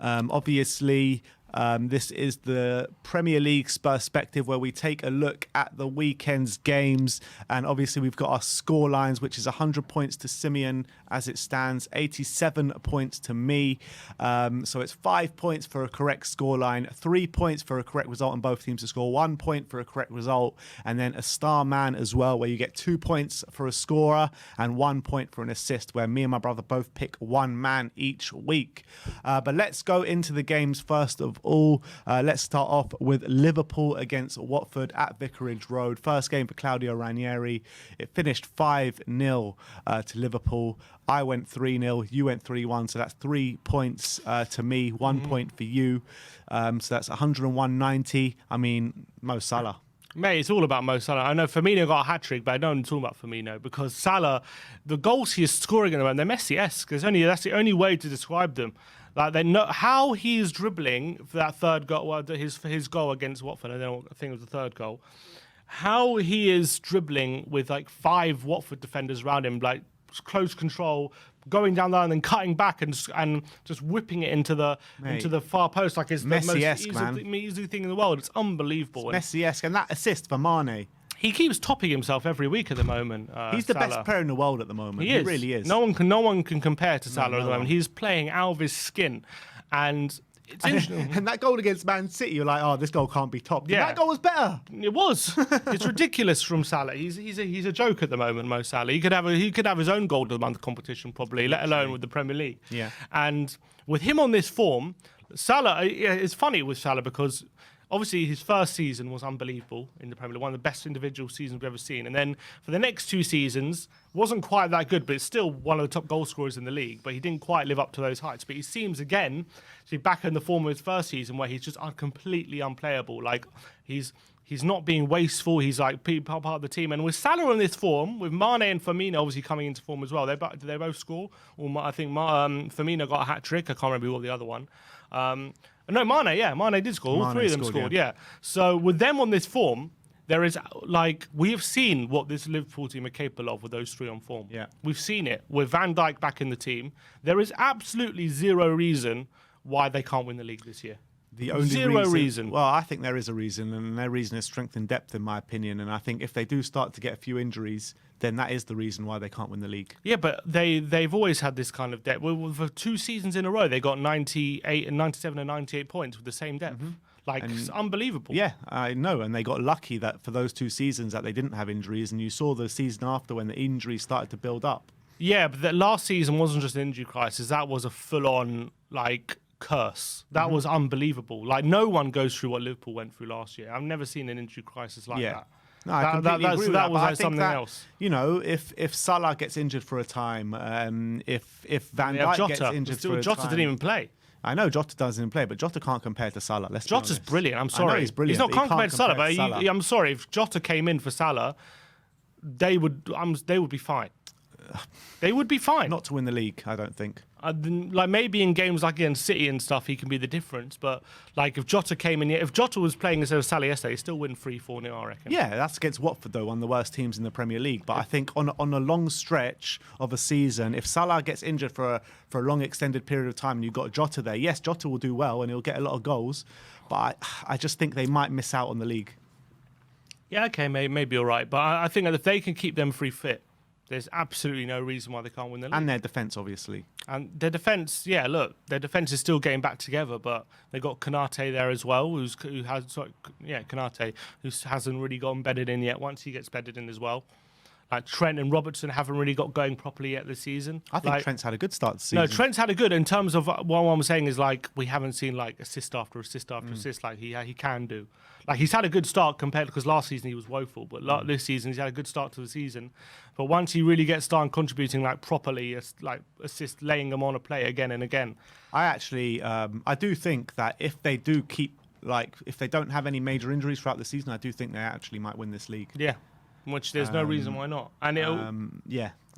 Obviously, this is the Premier League perspective where we take a look at the weekend's games. And obviously, we've got our score lines, which is 100 points to Simeon as it stands, 87 points to me. So it's 5 points for a correct scoreline, 3 points for a correct result and both teams to score, 1 point for a correct result, and then a star man as well, where you get 2 points for a scorer and 1 point for an assist, where me and my brother both pick one man each week. But let's go into the games first of all. Let's start off with Liverpool against Watford at Vicarage Road. First game for Claudio Ranieri. It finished 5-0 to Liverpool. I went 3-0, you went 3-1, so that's 3 points to me, 1 point for you. So that's 101.90. I mean, Mo Salah. Mate, it's all about Mo Salah. I know Firmino got a hat-trick, but I don't talk about Firmino because Salah, the goals he is scoring at the moment, they're Messi-esque. That's the only way to describe them. Like, they know how he is dribbling for that third goal, well, his goal against Watford. I think it was the third goal. How he is dribbling with like 5 Watford defenders around him, like close control, going down there and then cutting back and just whipping it into the far post like it's the most easy thing in the world. It's unbelievable. It's Messi-esque, and that assist for Mane. He keeps topping himself every week at the moment. He's the Salah. best player in the world at the moment. He really is. No one can compare to Salah at the moment. He's playing out of his skin, and it's interesting. And that goal against Man City, you're like, oh, this goal can't be topped. Yeah, that goal was better. It was. It's ridiculous from Salah. He's a joke at the moment, Mo Salah. He could have his own goal of the month competition probably, let alone with the Premier League. Yeah. And with him on this form, Salah. It's funny with Salah because obviously his first season was unbelievable in the Premier League, one of the best individual seasons we've ever seen. And then for the next 2 seasons, wasn't quite that good, but it's still one of the top goal scorers in the league. But he didn't quite live up to those heights. But he seems again to be back in the form of his first season where he's just completely unplayable. Like he's not being wasteful. He's like part of the team. And with Salah in this form, with Mane and Firmino obviously coming into form as well, they both score. Or I think Firmino got a hat-trick. I can't remember what the other one. No, Mane did score. All 3 of them scored, yeah. So with them on this form, there is, we have seen what this Liverpool team are capable of with those 3 on form. Yeah. We've seen it. With Van Dijk back in the team, there is absolutely zero reason why they can't win the league this year. The only zero reason. Well, I think there is a reason, and their reason is strength and depth, in my opinion. And I think if they do start to get a few injuries, then that is the reason why they can't win the league. Yeah, but they've always had this kind of depth. Well, for 2 seasons in a row, they got 98 and 97 and 98 points with the same depth. It's unbelievable. Yeah, I know. And they got lucky that for those 2 seasons that they didn't have injuries. And you saw the season after when the injuries started to build up. Yeah, but the last season wasn't just an injury crisis. That was a full-on, curse. That was unbelievable. No one goes through what Liverpool went through last year. I've never seen an injury crisis like that. No, I completely agree with that. That was something else. You know, if Salah gets injured for a time, if Van Dijk gets injured for a time... Jota didn't even play. I know Jota doesn't even play, but Jota can't compare to Salah. Jota's brilliant. I'm sorry. I know he's brilliant. He's not can't compared to Salah, but Salah. I'm sorry. If Jota came in for Salah, they would be fine. They would be fine. Not to win the league, I don't think. Maybe in games like against City and stuff, he can be the difference. But if Jota came in, if Jota was playing instead of Salah yesterday, he'd still win 3-4-0, I reckon. Yeah, that's against Watford though, one of the worst teams in the Premier League. But I think on a long stretch of a season, if Salah gets injured for a long extended period of time, and you've got Jota there, yes, Jota will do well and he'll get a lot of goals. But I just think they might miss out on the league. Yeah, okay, maybe you're right. But I think that if they can keep them free fit, there's absolutely no reason why they can't win the league. And their defence, obviously. And their defence, their defence is still getting back together, but they've got Konate there as well, Konate, who hasn't really got embedded in yet. Once he gets bedded in as well. Trent and Robertson haven't really got going properly yet this season. I think Trent's had a good start to the season. No, Trent's had a good in terms of what I'm saying is we haven't seen assist after assist after assist like he can do. He's had a good start compared because last season he was woeful, but this season he's had a good start to the season. But once he really gets started contributing properly, assist, laying them on a play again and again. I actually, I do think that if they do keep if they don't have any major injuries throughout the season, I do think they actually might win this league. Yeah. Which there's no reason why not. And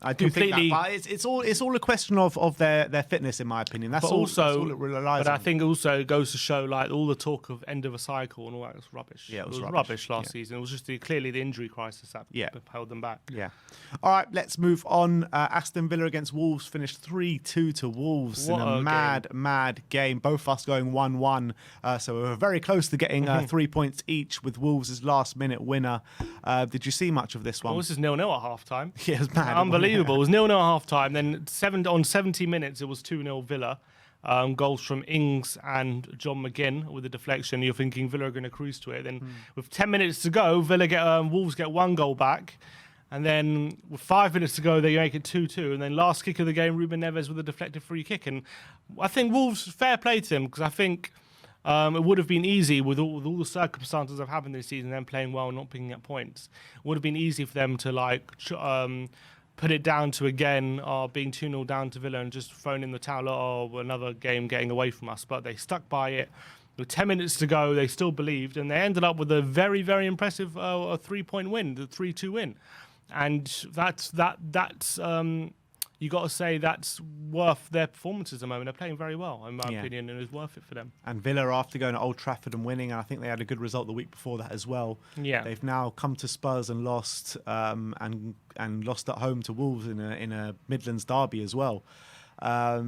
I do completely. think that, but it's all a question of their fitness, in my opinion. That's all it relies But on. I think also it goes to show like all the talk of end of a cycle and all that was rubbish. Yeah, it was rubbish last season. It was just clearly the injury crisis that held them back. Yeah. All right, let's move on. Aston Villa against Wolves finished 3-2 to Wolves in a mad game. Both of us going 1-1. So we were very close to getting 3 points each with Wolves' last-minute winner. Did you see much of this one? Well, this is 0-0 at half-time. Yeah, it was mad. Unbelievable. It was 0-0 at half-time. Then on 70 minutes, it was 2-0 Villa. Goals from Ings and John McGinn with a deflection. You're thinking Villa are going to cruise to it. Then with 10 minutes to go, Wolves get 1 goal back. And then with 5 minutes to go, they make it 2-2. And then last kick of the game, Ruben Neves with a deflected free kick. And I think Wolves, fair play to them, because I think it would have been easy with all the circumstances of having this season, them playing well and not picking up points. It would have been easy for them to put it down to again being 2-0 down to Villa and just throwing in the towel, another game getting away from us. But they stuck by it. With 10 minutes to go, they still believed, and they ended up with a very, very impressive 3-point win, the 3-2 win. And that's you got to say that's worth their performances at the moment. They're playing very well, in my opinion, and it's worth it for them. And Villa, after going to Old Trafford and winning, and I think they had a good result the week before that as well. Yeah, they've now come to Spurs and lost, and lost at home to Wolves in a Midlands derby as well. How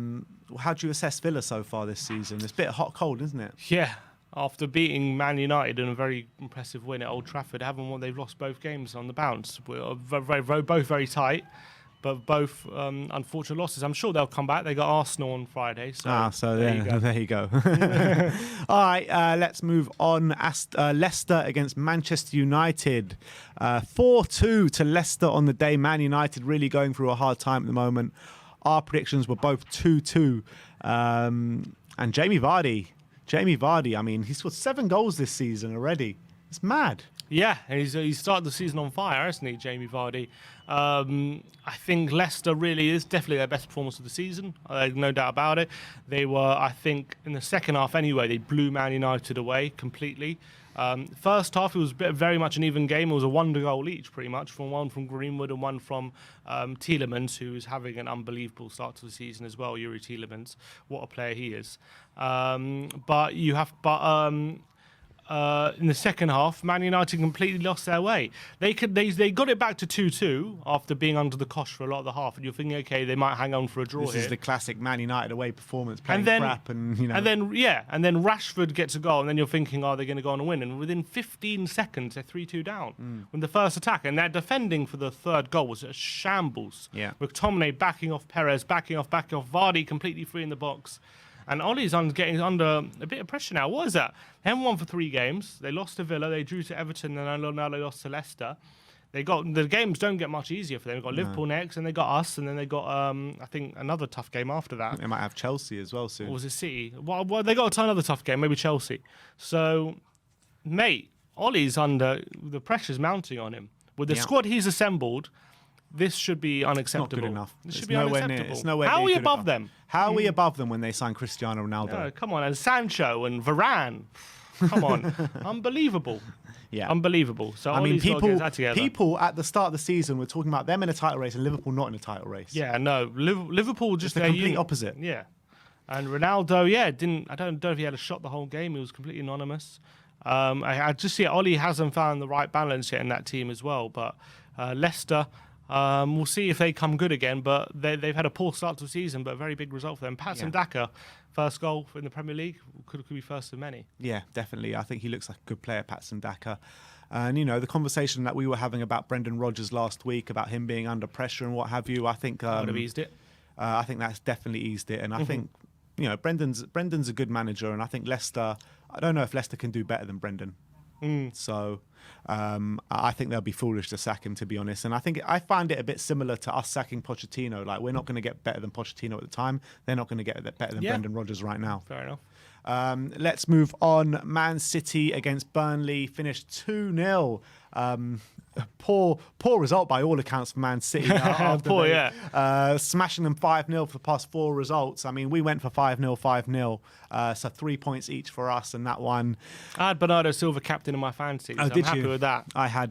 do you assess Villa so far this season? It's a bit hot cold, isn't it? Yeah. After beating Man United in a very impressive win at Old Trafford, they've lost both games on the bounce. We're both very tight, but both unfortunate losses. I'm sure they'll come back. They got Arsenal on Friday. So there you go. All right, let's move on. Leicester against Manchester United. 4-2 to Leicester on the day. Man United really going through a hard time at the moment. Our predictions were both 2-2. And Jamie Vardy, I mean, he's scored 7 goals this season already. It's mad. Yeah, he's started the season on fire, hasn't he, Jamie Vardy? I think Leicester really is definitely their best performance of the season. No doubt about it. They were, I think, in the second half anyway, they blew Man United away completely. First half, it was very much an even game. It was a 1 goal each, pretty much, one from Greenwood and one from Tielemans, who's having an unbelievable start to the season as well. Yuri Tielemans, what a player he is. In the second half, Man United completely lost their way. They got it back to 2-2 after being under the cosh for a lot of the half, and you're thinking, okay, they might hang on for a draw. This is the classic Man United away performance, playing and then, crap, and you know. And then Rashford gets a goal, and then you're thinking, are they going to go on and win? And within 15 seconds, they're 3-2 down with the first attack, and their defending for the third goal was a shambles. Yeah, McTominay backing off Perez, backing off Vardy completely free in the box. And Ollie's getting under a bit of pressure now. What is that? They haven't won for 3 games. They lost to Villa, they drew to Everton, and now they lost to Leicester. The games don't get much easier for them. They've got Liverpool next, and they got us, and then they got I think another tough game after that. They might have Chelsea as well soon. Or was it City? Well, they got another tough game, maybe Chelsea. So, mate, Ollie's under the pressure's mounting on him with the squad he's assembled. This should be unacceptable. Not good enough. This should be unacceptable. It's nowhere How near are we good above enough. them? How are we above them when they sign Cristiano Ronaldo? Oh, come on, and Sancho and Varane. Come on, unbelievable. Yeah, unbelievable. So I mean, people at the start of the season were talking about them in a title race and Liverpool not in a title race. Yeah, no, Liverpool just the complete opposite. Yeah, and Ronaldo, didn't. I don't know if he had a shot the whole game. He was completely anonymous. I just see Ollie hasn't found the right balance yet in that team as well. But Leicester. We'll see if they come good again, but they've had a poor start to the season, but a very big result for them. Patson Daka, first goal in the Premier League, could be first of many. Yeah, definitely. I think he looks like a good player, Patson Daka. And, you know, the conversation that we were having about Brendan Rodgers last week, about him being under pressure and what have you, I think... would have eased it. I think that's definitely eased it. And I think, you know, Brendan's a good manager, and I think Leicester... I don't know if Leicester can do better than Brendan. So I think they'll be foolish to sack him, to be honest. And I find it a bit similar to us sacking Pochettino. Like, we're not going to get better than Pochettino at the time. They're not going to get better than Brendan Rodgers right now. Fair enough. Let's move on. Man City against Burnley finished 2-0. poor result by all accounts for Man City. After Poor, they, smashing them 5-0 for the past 4 results. I mean, we went for 5-0, 5-0. So 3 points each for us, and that one. I had Bernardo Silva captain in my fantasy, so I'm happy with that. I had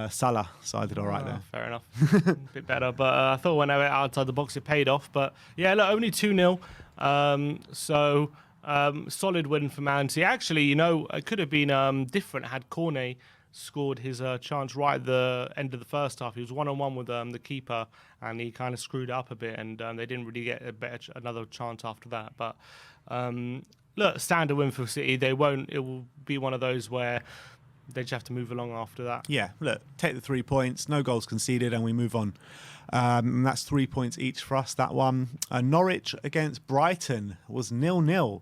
Salah, so I did all right there. Fair enough. A bit better, but I thought when I went outside the box, it paid off. But yeah, look, only 2-0. Solid win for Man City. Actually, you know, it could have been different had Cornet scored his chance right at the end of the first half. He was 1-on-1 with the keeper, and he kind of screwed up a bit, and they didn't really get another chance after that. But look, standard win for City. It will be one of those where they just have to move along after that. Yeah, look, take the 3 points, no goals conceded, and we move on. And that's 3 points each for us, that one. Norwich against Brighton was 0-0.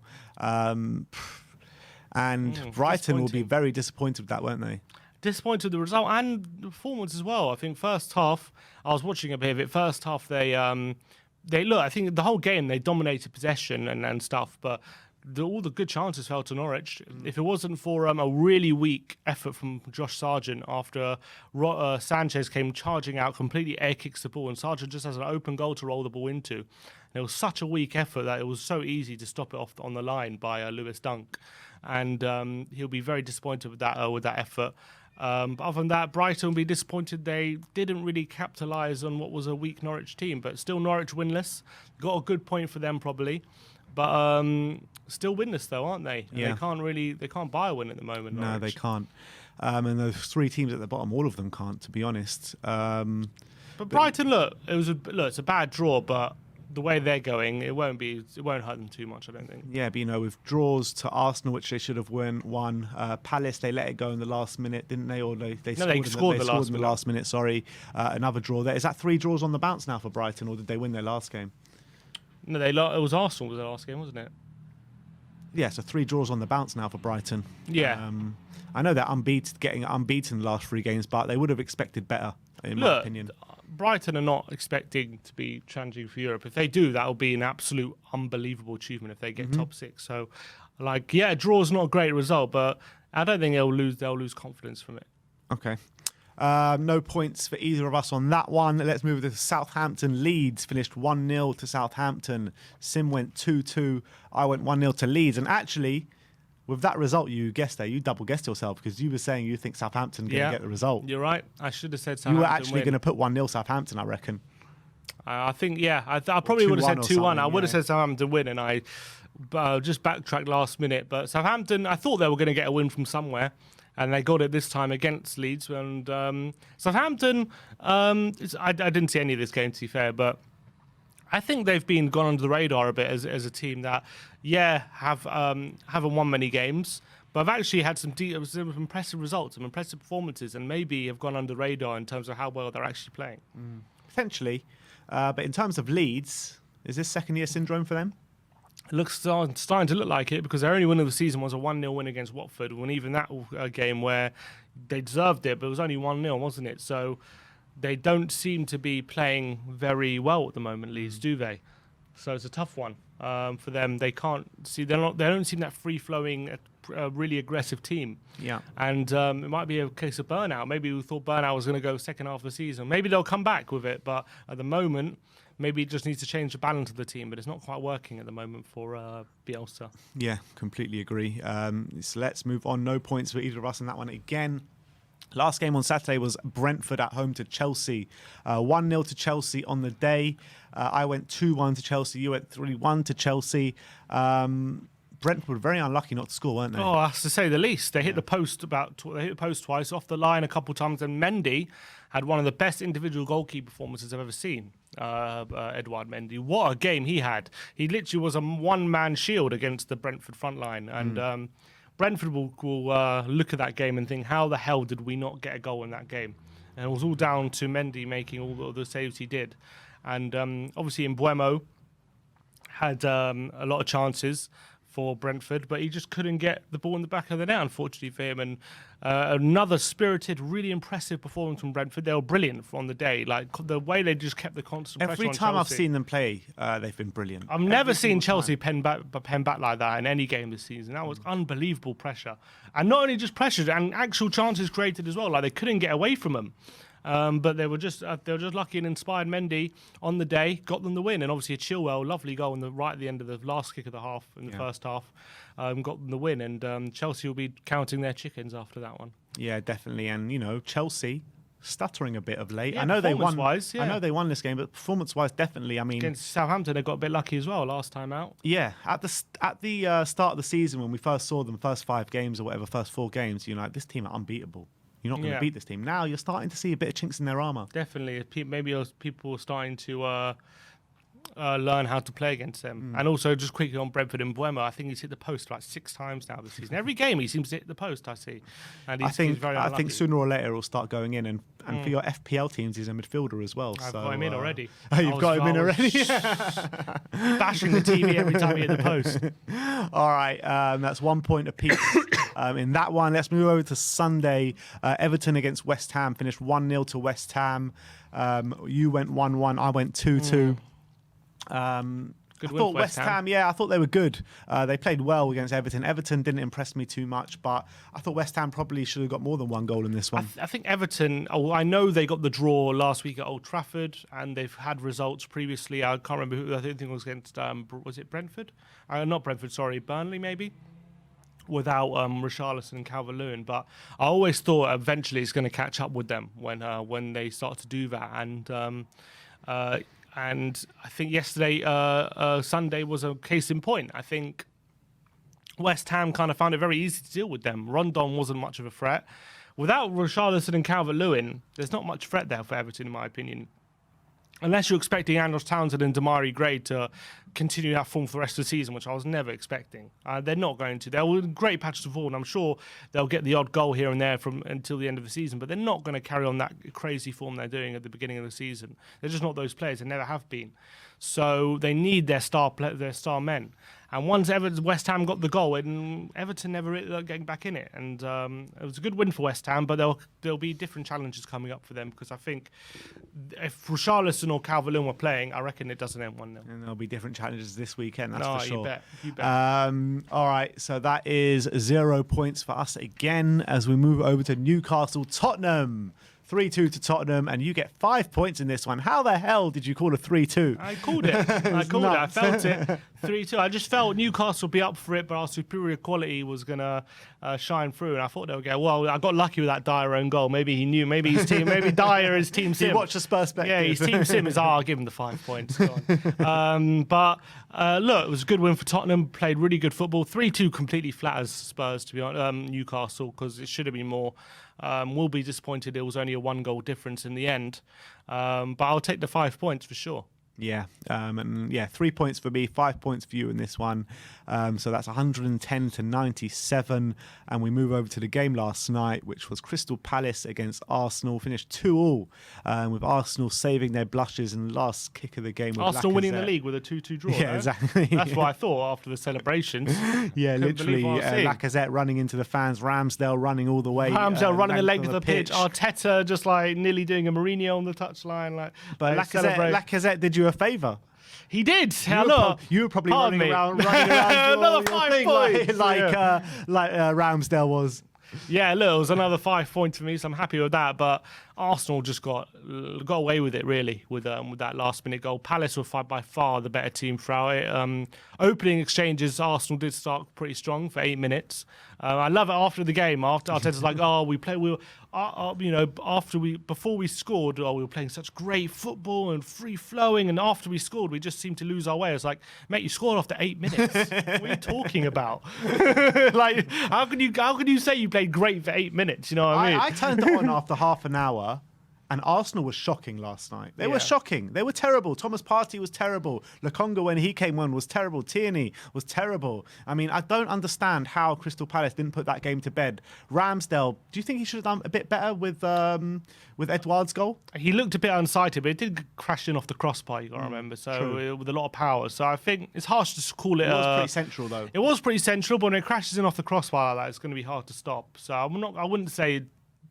And Brighton will be very disappointed with that, won't they? Disappointed with the result and the performance as well. I think first half, I was watching a bit of it. First half, they look. I think the whole game they dominated possession and stuff, but all the good chances fell to Norwich. If it wasn't for a really weak effort from Josh Sargent after Sanchez came charging out, completely air kicks the ball, and Sargent just has an open goal to roll the ball into. It was such a weak effort that it was so easy to stop it off on the line by Lewis Dunk, and he'll be very disappointed with that effort. But other than that, Brighton will be disappointed. They didn't really capitalise on what was a weak Norwich team, but still Norwich winless. Got a good point for them probably, but still winless though, aren't they? Yeah. They can't buy a win at the moment. No, Norwich. they can't. And those 3 teams at the bottom, all of them can't, to be honest. But Brighton, it's a bad draw, but the way they're going, it won't hurt them too much, I don't think. Yeah, but you know, with draws to Arsenal, which they should have won. Palace, they let it go in the last minute, didn't they? Or they scored in the last minute. Sorry, another draw there. Is that 3 draws on the bounce now for Brighton, or did they win their last game? No, it was Arsenal was their last game, wasn't it? Yeah, so 3 draws on the bounce now for Brighton. Yeah. I know they're getting unbeaten the last 3 games, but they would have expected better, in my opinion. Brighton are not expecting to be challenging for Europe. If they do, that will be an absolute unbelievable achievement if they get top 6. So, a draw's not a great result, but I don't think they'll lose confidence from it. Okay. No points for either of us on that one. Let's move to Southampton. Leeds finished 1-0 to Southampton. Sim went 2-2. I went 1-0 to Leeds. And actually, with that result you guessed there, you double guessed yourself because you were saying you think Southampton going to get the result. You're right. I should have said Southampton. You were actually going to put 1-0 Southampton, I reckon. I think, I probably would have said 2-1. I would have said Southampton win, and I just backtracked last minute. But Southampton, I thought they were going to get a win from somewhere, and they got it this time against Leeds. And Southampton, I didn't see any of this game, to be fair, but I think they've been gone under the radar a bit as a team that, haven't won many games, but I've actually had some impressive results, some impressive performances, and maybe have gone under the radar in terms of how well they're actually playing. Potentially. But in terms of Leeds, is this second-year syndrome for them? It looks starting to look like it because their only win of the season was a 1-0 win against Watford, when even that game where they deserved it, but it was only 1-0, wasn't it? So they don't seem to be playing very well at the moment, Leeds, do they? So it's a tough one for them. They don't seem that free-flowing, really aggressive team. Yeah. And it might be a case of burnout. Maybe we thought burnout was going to go second half of the season. Maybe they'll come back with it, but at the moment, maybe it just needs to change the balance of the team, but it's not quite working at the moment for Bielsa. Yeah, completely agree. So let's move on. No points for either of us in that one again. Last game on Saturday was Brentford at home to Chelsea. 1-0 to Chelsea on the day. I went 2-1 to Chelsea. You went 3-1 to Chelsea. Brentford were very unlucky not to score, weren't they? Oh, that's to say the least. They hit the post twice, off the line a couple of times, and Mendy had one of the best individual goalkeeper performances I've ever seen. Edouard Mendy, what a game he had! He literally was a one-man shield against the Brentford front line, and Brentford will look at that game and think, how the hell did we not get a goal in that game? And it was all down to Mendy making all the saves he did, and obviously Mbuemo had a lot of chances for Brentford, but he just couldn't get the ball in the back of the net, unfortunately for him. And another spirited, really impressive performance from Brentford. They were brilliant on the day. Like the way they just kept the constant pressure on Chelsea. Every time I've seen them play, they've been brilliant. I've never seen Chelsea pen back like that in any game this season. That was unbelievable pressure. And not only just pressure, and actual chances created as well. Like they couldn't get away from them. But they were just lucky and inspired Mendy on the day, got them the win. And obviously a Chilwell, lovely goal right at the end of the last kick of the half, in the first half, got them the win. And Chelsea will be counting their chickens after that one. Yeah, definitely. And, Chelsea stuttering a bit of late. Yeah, I know they won. I know they won this game, but performance-wise, definitely. I mean, against Southampton, they got a bit lucky as well last time out. Yeah, at the start of the season when we first saw them, first 5 games or whatever, first 4 games, like this team are unbeatable. You're not going to beat this team. Now you're starting to see a bit of chinks in their armour. Definitely. Maybe people are starting to learn how to play against them. And also, just quickly on Brentford and Buemo, I think he's hit the post about 6 times now this season. Every game he seems to hit the post, I see. And he's very unlucky. I think sooner or later he'll start going in. And for your FPL teams, he's a midfielder as well. I've got him in already. Oh, you've got him in already? Bashing the TV every time he hit the post. All right, that's 1 point apiece. In that one, let's move over to Sunday. Everton against West Ham finished 1-0 to West Ham. You went 1-1. I went 2-2. Good I win thought for West Ham. I thought they were good. They played well against Everton. Everton didn't impress me too much, but I thought West Ham probably should have got more than 1 goal in this one. I think Everton, I know they got the draw last week at Old Trafford, and they've had results previously. I can't remember who. I think it was against, was it Brentford? Not Brentford, sorry, Burnley maybe? Without Richarlison and Calvert-Lewin, but I always thought eventually it's going to catch up with them when they start to do that. And I think yesterday, Sunday, was a case in point. I think West Ham kind of found it very easy to deal with them. Rondon wasn't much of a threat. Without Richarlison and Calvert-Lewin, there's not much threat there for Everton, in my opinion. Unless you're expecting Andros Townsend and Damari Gray to continue that form for the rest of the season, which I was never expecting. They're not going to. They're in great patches of form, and I'm sure they'll get the odd goal here and there until the end of the season, but they're not going to carry on that crazy form they're doing at the beginning of the season. They're just not those players. They never have been. So they need their star men. And once West Ham got the goal, Everton never really getting back in it. And it was a good win for West Ham, but there'll be different challenges coming up for them, because I think if Richarlison or Calvert-Lewin were playing, I reckon it doesn't end 1-0. And there'll be different challenges this weekend, that's for sure. You bet. All right, so that is 0 points for us again as we move over to Newcastle Tottenham. 3-2 to Tottenham, and you get 5 points in this one. How the hell did you call a 3-2? I called it. I felt it. 3-2. I just felt Newcastle would be up for it, but our superior quality was going to shine through, and I thought they would go, well, I got lucky with that Dyer own goal. Maybe he knew. Maybe his team, maybe Dyer is team sim. You watch the SPUR-SPECTIVE. Yeah, his team sim is, I'll give him the 5 points. But look, it was a good win for Tottenham. Played really good football. 3-2 completely flat as Spurs, to be honest, Newcastle, because it should have been more. We'll be disappointed it was only a 1 goal difference in the end. But I'll take the 5 points for sure. Yeah, 3 points for me, 5 points for you in this one. So that's 110 to 97. And we move over to the game last night, which was Crystal Palace against Arsenal. Finished 2-2, with Arsenal saving their blushes in the last kick of the game. With Arsenal Lacazette winning the league with a 2-2 draw. Yeah, exactly. That's what I thought after the celebrations. Yeah, literally. Lacazette running into the fans, Ramsdale running all the way. Ramsdale running the length of the pitch. Arteta just like nearly doing a Mourinho on the touchline. But Lacazette did you a favour. He did. You were probably running around another 5 points. like Ramsdale was. Yeah, look, it was another 5 points for me, so I'm happy with that. But Arsenal just got away with it, really, with that last-minute goal. Palace were by far the better team throughout it. Opening exchanges, Arsenal did start pretty strong for 8 minutes. I love it after the game. After Arteta's like, before we scored, we were playing such great football and free-flowing, and after we scored, we just seemed to lose our way. It's like, mate, you scored after 8 minutes. What are you talking about? Like, how can you say you played great for 8 minutes? You know what I mean? I turned it on after half an hour. And Arsenal was shocking last night. They were Yeah. shocking. They were terrible. Thomas Partey was terrible. Lokonga, when he came on, was terrible. Tierney was terrible. I mean, I don't understand how Crystal Palace didn't put that game to bed. Ramsdale, do you think he should have done a bit better with Edouard's goal? He looked a bit unsighted, but it did crash in off the crossbar, you got to remember. So with a lot of power. So I think it's harsh to call it. It was pretty central, though. It was pretty central, but when it crashes in off the crossbar like that, it's going to be hard to stop. So I wouldn't say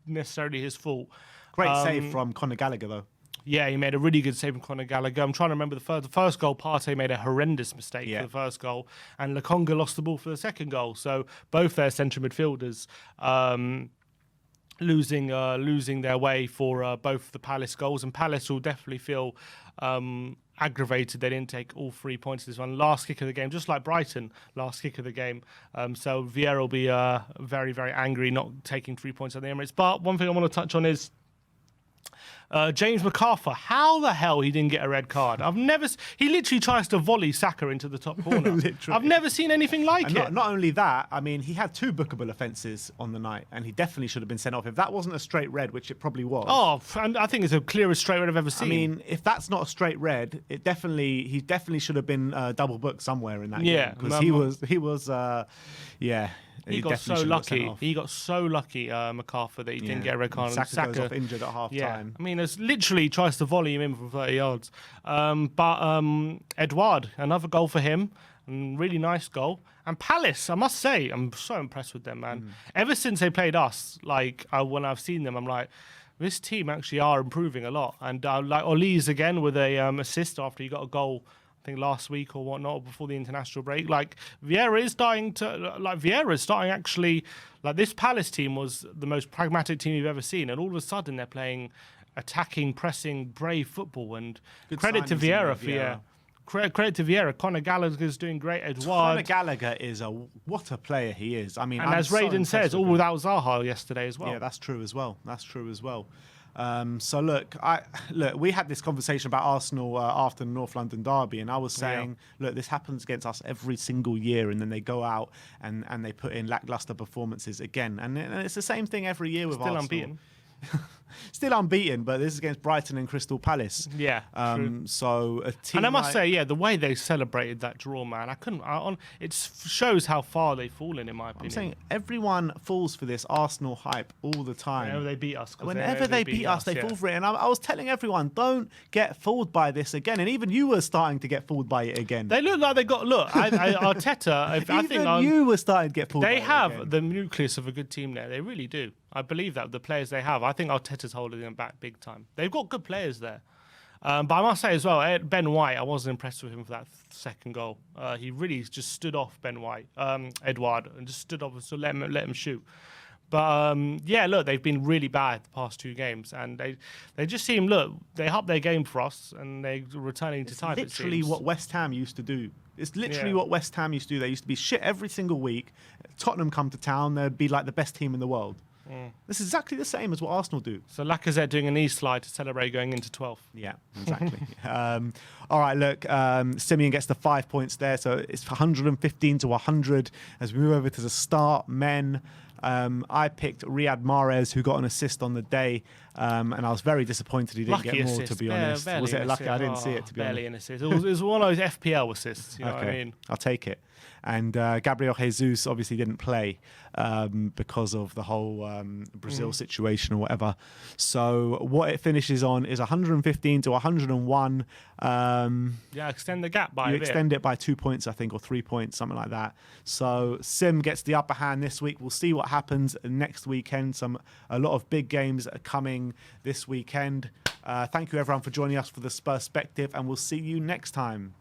necessarily his fault. Great save from Conor Gallagher, though. Yeah, he made a really good save from Conor Gallagher. I'm trying to remember the first goal. Partey made a horrendous mistake for the first goal, and Lokonga lost the ball for the second goal. So both their central midfielders losing their way for both the Palace goals, and Palace will definitely feel aggravated they didn't take all 3 points this one. Last kick of the game, just like Brighton, last kick of the game. So Vieira will be very, very angry not taking 3 points at the Emirates. But one thing I want to touch on is James McArthur. How the hell he didn't get a red card? He literally tries to volley Saka into the top corner. Literally. I've never seen anything like it. Not only that, I mean, he had 2 bookable offences on the night, and he definitely should have been sent off. If that wasn't a straight red, which it probably was. Oh, and I think it's the clearest straight red I've ever seen. I mean, if that's not a straight red, he definitely should have been double booked somewhere in that game. Because he was He got so lucky. He got so lucky, McArthur, that he didn't get a red card. Saka goes off injured at half time. I mean, it's literally tries to volley him in from 30 yards. But Edouard, another goal for him. Really nice goal. And Palace, I must say, I'm so impressed with them, man. Ever since they played us, when I've seen them, I'm like, this team actually are improving a lot. And like Oli's again with a assist after he got a goal, I think last week or whatnot, before the international break. Vieira is starting actually, this Palace team was the most pragmatic team you've ever seen, and all of a sudden they're playing attacking, pressing, brave football, and credit to Vieira. Credit to Vieira. Conor Gallagher's doing great. Edouard. Conor Gallagher is what a player he is. I mean, and as Raiden says, all without Zaha yesterday as well. Yeah, that's true as well. So look, we had this conversation about Arsenal after the North London derby, and I was saying, look, this happens against us every single year, and then they go out and they put in lackluster performances again, and it's the same thing every year with Arsenal. Unbeaten. Still unbeaten, but this is against Brighton and Crystal Palace. Yeah. So a team. And I must say, the way they celebrated that draw, man, it shows how far they've fallen, in my opinion. I'm saying everyone falls for this Arsenal hype all the time. Whenever they beat us. Whenever they beat us, they fall for it. And I was telling everyone, don't get fooled by this again. And even you were starting to get fooled by it again. They look like they got. Arteta. You were starting to get fooled. They have the nucleus of a good team there. They really do. I believe that, the players they have. I think Arteta's holding them back big time. They've got good players there. But I must say as well, Ben White, I wasn't impressed with him for that second goal. He really just stood off Ben White, Edouard, and just stood off and so let him shoot. But look, they've been really bad the past 2 games, and they just seem, they up their game for us, and they're returning to type. It's literally what West Ham used to do. It's literally what West Ham used to do. They used to be shit every single week. Tottenham come to town, they'd be like the best team in the world. This is exactly the same as what Arsenal do. So Lacazette doing a knee slide to celebrate going into 12th. Yeah, exactly. All right, look, Simeon gets the 5 points there. So it's 115 to 100 as we move over to the start men. I picked Riyad Mahrez, who got an assist on the day, and I was very disappointed he didn't get more, to be honest. Was it lucky? I didn't see it, to be honest. Barely an assist. It was one of those FPL assists, you know what I mean? I'll take it. And Gabriel Jesus obviously didn't play because of the whole Brazil situation or whatever. So what it finishes on is 115 to 101. Extend the gap by a bit. Extend it by 2 points, I think, or 3 points, something like that. So Sim gets the upper hand this week. We'll see what happens next weekend. A lot of big games are coming this weekend. Thank you, everyone, for joining us for the SPUR-SPECTIVE, and we'll see you next time.